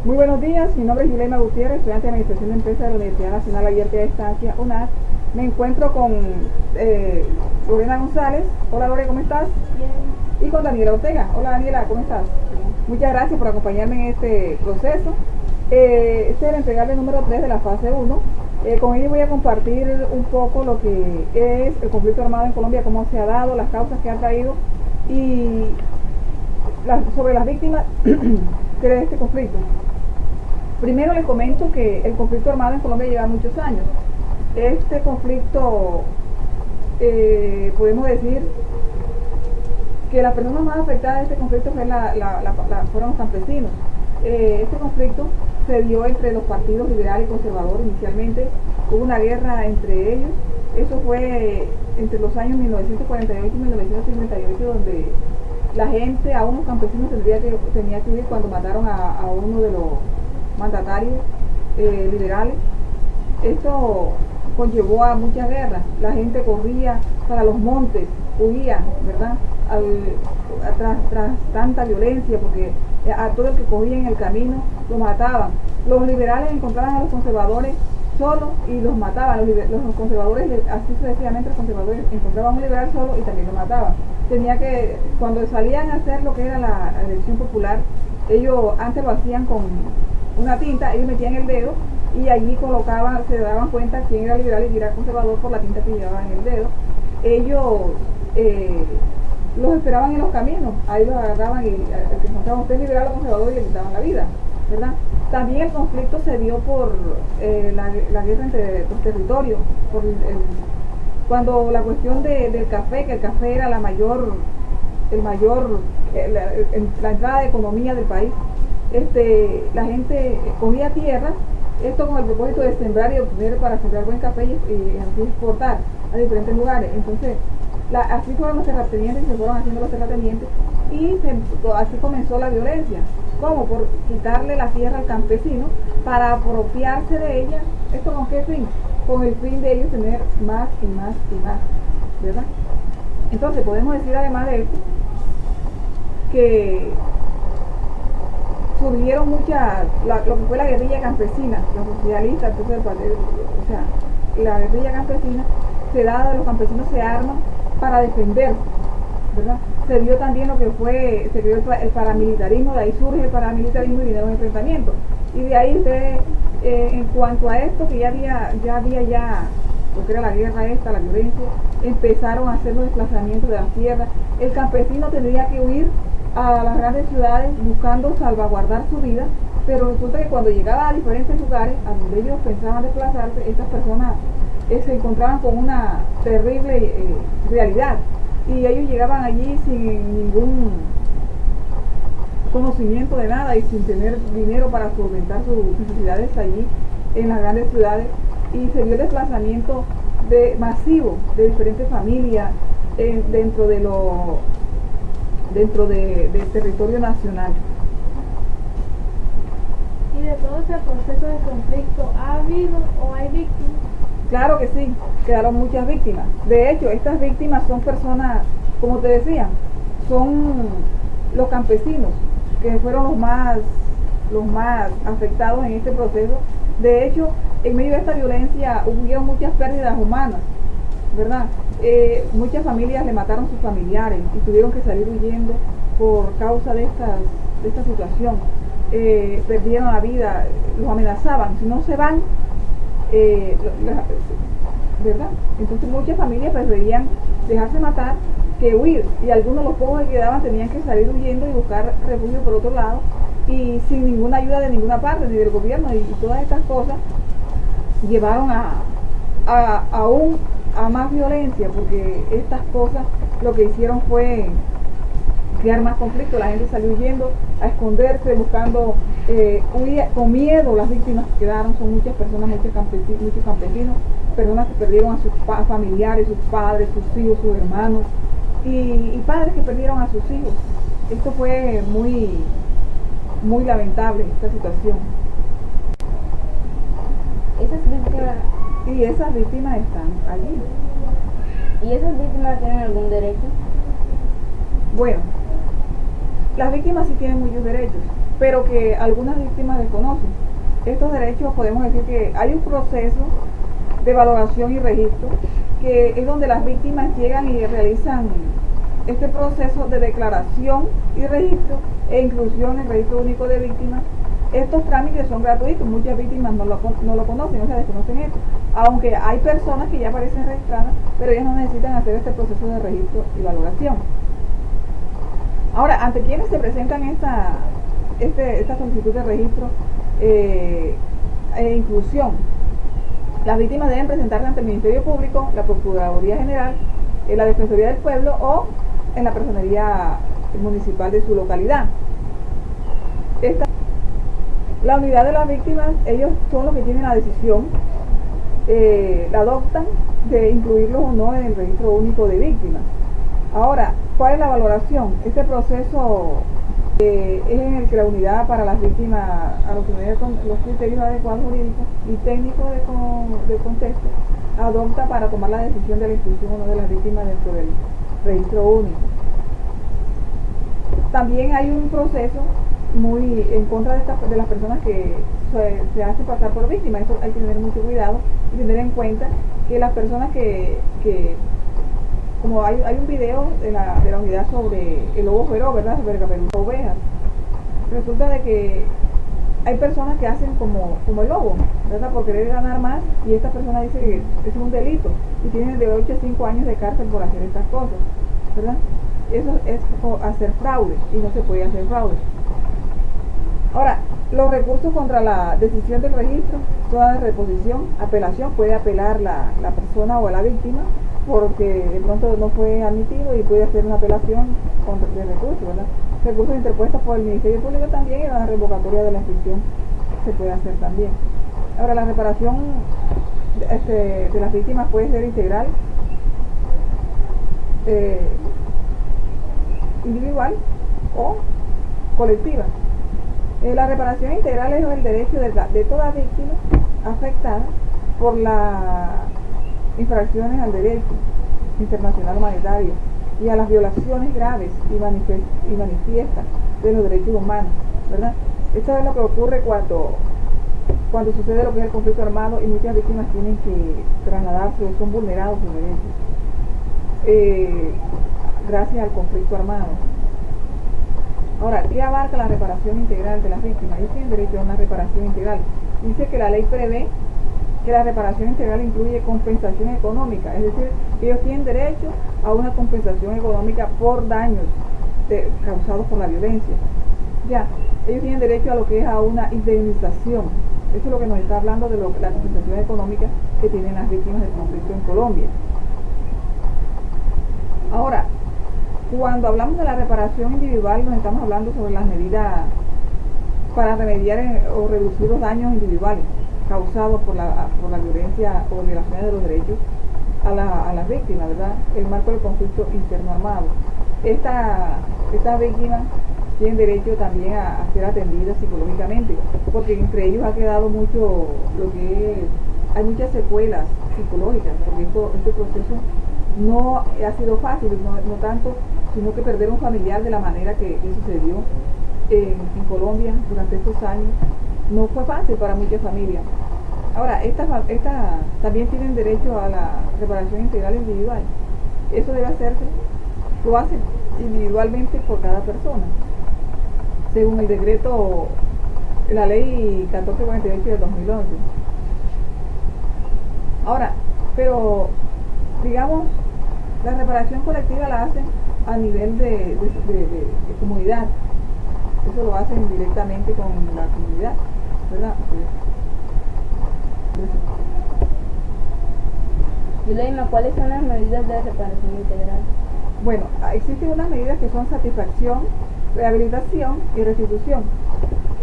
Muy buenos días, mi nombre es Yulema Gutiérrez, estudiante de Administración de Empresas de la Universidad Nacional Abierta de Distancia, UNAD. Me encuentro con Lorena González. Hola Lore, ¿cómo estás? Bien. Y con Daniela Ortega. Hola Daniela, ¿cómo estás? Bien. Muchas gracias por acompañarme en este proceso. Este es el entregable número 3 de la fase 1. Con ello voy a compartir un poco lo que es el conflicto armado en Colombia, cómo se ha dado, las causas que ha traído y sobre las víctimas de este conflicto. Primero les comento que el conflicto armado en Colombia lleva muchos años. Este conflicto, podemos decir que las personas más afectadas de este conflicto fueron los campesinos. Este conflicto se dio entre los partidos liberal y conservador inicialmente. Hubo una guerra entre ellos. Eso fue entre los años 1948 y 1958, donde la gente, a unos campesinos tenía que huir cuando mataron a uno de los mandatarios liberales. Esto conllevó a muchas guerras. La gente corría para los montes, huía, ¿verdad? Tras tanta violencia, porque a todo el que cogía en el camino lo mataban. Los liberales encontraban a los conservadores solos y los mataban. Los conservadores, así sucesivamente, los conservadores encontraban a un liberal solo y también lo mataban. Cuando salían a hacer lo que era la elección popular, ellos antes lo hacían con una tinta, ellos metían el dedo y allí se daban cuenta quién era liberal y quién era conservador por la tinta que llevaban en el dedo. Ellos los esperaban en los caminos, ahí los agarraban y el que encontraban usted liberal o conservador y le quitaban la vida, ¿verdad? También el conflicto se dio por la guerra entre los territorios, cuando la cuestión del café, que el café era la entrada de economía del país. La gente cogía tierras, esto con el propósito de sembrar y obtener para sembrar buen café y así exportar a diferentes lugares. Entonces, así fueron los terratenientes y se fueron haciendo los terratenientes y así comenzó la violencia. ¿Cómo? Por quitarle la tierra al campesino para apropiarse de ella. ¿Esto con qué fin? Con el fin de ellos tener más y más y más, ¿verdad? Entonces, podemos decir además de esto que surgieron lo que fue la guerrilla campesina, los socialistas, entonces la guerrilla campesina los campesinos se arman para defender, ¿verdad? Se dio también lo que se creó el paramilitarismo, de ahí surge el paramilitarismo y vinieron los enfrentamientos. Y de ahí en cuanto a esto, que ya había lo que era la guerra la violencia, empezaron a hacer los desplazamientos de las tierras. El campesino tendría que huir a las grandes ciudades buscando salvaguardar su vida, pero resulta que cuando llegaba a diferentes lugares a donde ellos pensaban desplazarse, estas personas se encontraban con una terrible realidad y ellos llegaban allí sin ningún conocimiento de nada y sin tener dinero para solventar sus necesidades allí en las grandes ciudades, y se dio el desplazamiento masivo de diferentes familias dentro del territorio nacional. ¿Y de todo ese proceso de conflicto ha habido o hay víctimas? Claro que sí, quedaron muchas víctimas. De hecho, estas víctimas son personas, como te decía, son los campesinos, que fueron los más afectados en este proceso. De hecho, en medio de esta violencia hubieron muchas pérdidas humanas, ¿verdad? Muchas familias le mataron a sus familiares y tuvieron que salir huyendo por causa de esta situación. Perdieron la vida, los amenazaban, si no se van, ¿verdad? Entonces muchas familias preferían dejarse matar que huir, y algunos, los pocos que quedaban, tenían que salir huyendo y buscar refugio por otro lado y sin ninguna ayuda de ninguna parte, ni del gobierno, y todas estas cosas llevaron a más violencia, porque estas cosas lo que hicieron fue crear más conflicto. La gente salió huyendo a esconderse, buscando huir con miedo. Las víctimas que quedaron son muchas personas, muchos campesinos, personas que perdieron a sus familiares, sus padres, sus hijos, sus hermanos, y padres que perdieron a sus hijos. Esto fue muy, muy lamentable, esta situación. Esas víctimas están allí. ¿Y esas víctimas tienen algún derecho? Bueno, las víctimas sí tienen muchos derechos. pero que algunas víctimas desconocen. Estos derechos, podemos decir que hay un proceso de valoración y registro, que es donde las víctimas llegan y realizan este proceso de declaración y registro e inclusión en el registro único de víctimas. Estos trámites son gratuitos, muchas víctimas no lo conocen, o sea, desconocen esto, aunque hay personas que ya aparecen registradas, pero ellas no necesitan hacer este proceso de registro y valoración. Ahora, ante quienes se presentan esta solicitud de registro e inclusión, las víctimas deben presentarse ante el Ministerio Público, la Procuraduría General, la Defensoría del Pueblo o en la personería municipal de su localidad. La unidad de las víctimas, ellos son los que tienen la decisión, la adoptan de incluirlos o no en el registro único de víctimas. Ahora, ¿cuál es la valoración? Este proceso es en el que la unidad para las víctimas, a los criterios adecuados jurídicos y técnicos de contexto, adopta para tomar la decisión de la inclusión o no de las víctimas dentro del registro único. También hay un proceso muy en contra de las personas que se hacen pasar por víctimas. Esto hay que tener mucho cuidado y tener en cuenta que las personas que como hay un video de la unidad sobre el lobo feroz, ¿verdad? Sobre el caperucita de ovejas. Resulta de que hay personas que hacen como el lobo, ¿verdad? Por querer ganar más, y esta persona dice que es un delito y tienen de 8 a 5 años de cárcel por hacer estas cosas, ¿verdad? Eso es hacer fraude y no se puede hacer fraude. Ahora, los recursos contra la decisión del registro, toda reposición, apelación, puede apelar la persona o la víctima porque de pronto no fue admitido y puede hacer una apelación de recursos, ¿verdad? Recursos interpuestos por el Ministerio Público también, y la revocatoria de la inscripción se puede hacer también. Ahora, la reparación de las víctimas puede ser integral, individual o colectiva. La reparación integral es el derecho de toda víctima afectada por las infracciones al derecho internacional humanitario y a las violaciones graves y manifiestas de los derechos humanos, ¿verdad? Esto es lo que ocurre cuando sucede lo que es el conflicto armado y muchas víctimas tienen que trasladarse o son vulnerados sus derechos gracias al conflicto armado. Ahora, ¿qué abarca la reparación integral de las víctimas? Ellos tienen derecho a una reparación integral. Dice que la ley prevé que la reparación integral incluye compensación económica, es decir, que ellos tienen derecho a una compensación económica por daños causados por la violencia. Ya, ellos tienen derecho a lo que es a una indemnización. Eso es lo que nos está hablando de la compensación económica que tienen las víctimas del conflicto en Colombia. Ahora, cuando hablamos de la reparación individual, nos estamos hablando sobre las medidas para remediar o reducir los daños individuales causados por la violencia o violaciones de los derechos a las víctimas, ¿verdad? El marco del conflicto interno armado. Estas víctimas tienen derecho también a ser atendidas psicológicamente, porque entre ellos ha quedado mucho hay muchas secuelas psicológicas, porque este proceso no ha sido fácil, no tanto, sino que perder un familiar de la manera que sucedió en Colombia durante estos años no fue fácil para muchas familias. Ahora, estas también tienen derecho a la reparación integral individual. Eso debe hacerse, lo hacen individualmente por cada persona, según el decreto, la ley 1448 de 2011. Ahora, pero digamos, la reparación colectiva la hacen a nivel de comunidad. Eso lo hacen directamente con la comunidad, ¿verdad? Yuleima, ¿cuáles son las medidas de reparación integral? Bueno, existen unas medidas que son satisfacción, rehabilitación y restitución.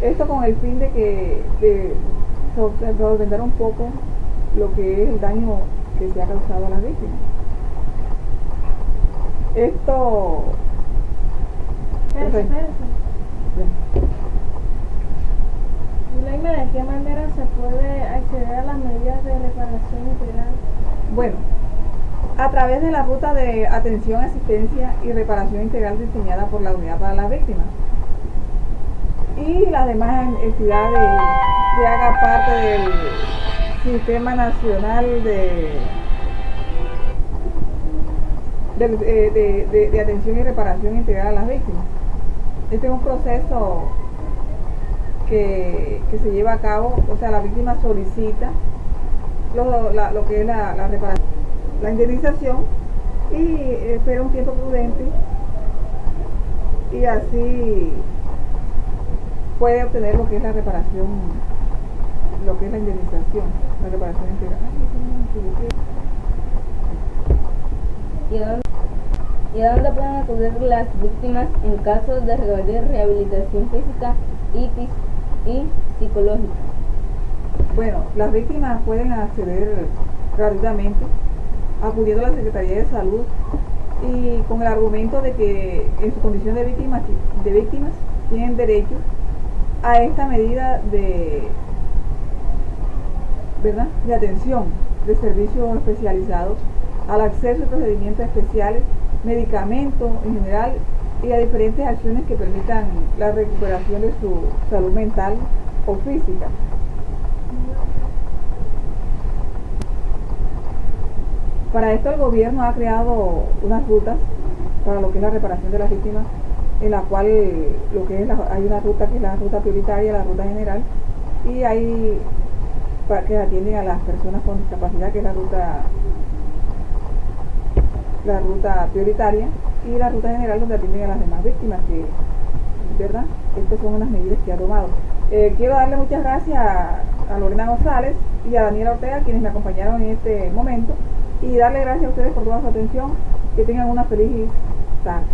Esto con el fin de solventar un poco lo que es el daño que se ha causado a las víctimas. Esto... Espérate. Yuleima, ¿de qué manera se puede acceder a las medidas de reparación integral? Bueno, a través de la ruta de atención, asistencia y reparación integral diseñada por la Unidad para las Víctimas. y las demás entidades que hagan parte del Sistema Nacional de Atención y Reparación Integral a las Víctimas. Este es un proceso que se lleva a cabo, o sea, la víctima solicita lo que es la reparación, la indemnización, y espera un tiempo prudente y así puede obtener lo que es la reparación, lo que es la indemnización, la reparación integral. ¿Y a dónde pueden acudir las víctimas en caso de requerir rehabilitación física y psicológica? Bueno, las víctimas pueden acceder gratuitamente acudiendo a la Secretaría de Salud y con el argumento de que en su condición de víctimas tienen derecho a esta medida ¿verdad?, de atención, de servicios especializados, al acceso a procedimientos especiales, medicamentos en general y a diferentes acciones que permitan la recuperación de su salud mental o física. Para esto el gobierno ha creado unas rutas para lo que es la reparación de las víctimas, en la cual hay una ruta que es la ruta prioritaria, la ruta general, y hay que atienden a las personas con discapacidad, que es la ruta prioritaria, y la ruta general, donde atienden a las demás víctimas, que, ¿verdad?, estas son unas medidas que ha tomado. Quiero darle muchas gracias a Lorena González y a Daniela Ortega, quienes me acompañaron en este momento, y darle gracias a ustedes por toda su atención. Que tengan una feliz tarde.